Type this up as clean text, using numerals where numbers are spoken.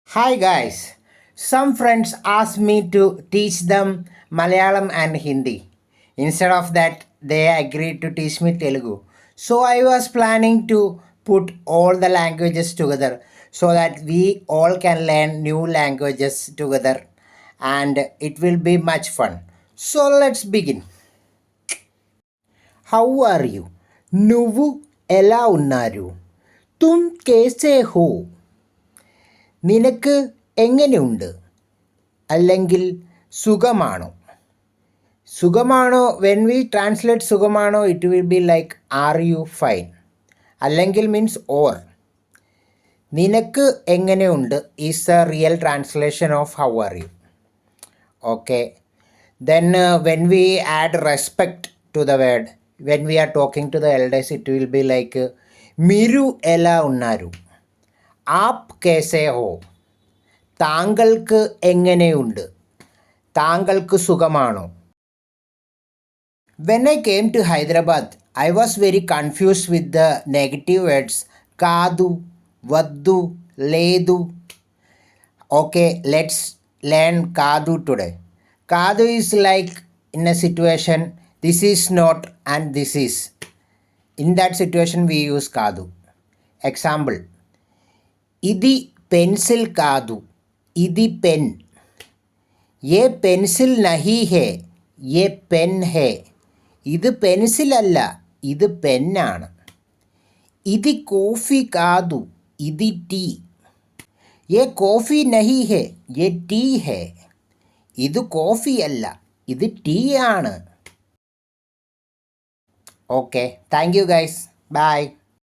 Hi guys. Some friends asked me to teach them Malayalam and Hindi. Instead of that, they agreed to teach me Telugu. So I was planning to put all the languages together so that we all can learn new languages together and it will be much fun. So let's begin. How are you? Nuvu ela unnaru. Tum kaise ho? നിനക്ക് എങ്ങനെയുണ്ട് അല്ലെങ്കിൽ സുഖമാണോ സുഖമാണോ when we translate സുഖമാണോ it will be like are you fine അല്ലെങ്കിൽ means or നിനക്ക് എങ്ങനെയുണ്ട് is a real translation of how are you okay then when we add respect to the word when we are talking to the elders it will be like മിരു ఎలా ഉన్నారు ആപ് കേസേ ഹോ താങ്കൾക്ക് എങ്ങനെയുണ്ട് താങ്കൾക്ക് സുഖമാണോ when I came to Hyderabad I was very confused with the negative words കാതു വദ്ദു ലേതു ഓക്കെ ലെറ്റ്സ് ലേൺ കാതു ടുഡേ കാതു is like in a situation this is not and this is in that situation we use കാതു example ఇది pencil కాదు ఇది pen A pencil Nahi hey a pen హే ഇത് പെൻസിൽ അല്ല ഇത് പെന്നാണ് ഇത് കോഫി കാതു ഇത് ടീ ये കോഫി നഹി ഹേ ये ടീ ഹേ ഇത് കോഫി അല്ല ഇത് ടീ ആണ് okay thank you guys bye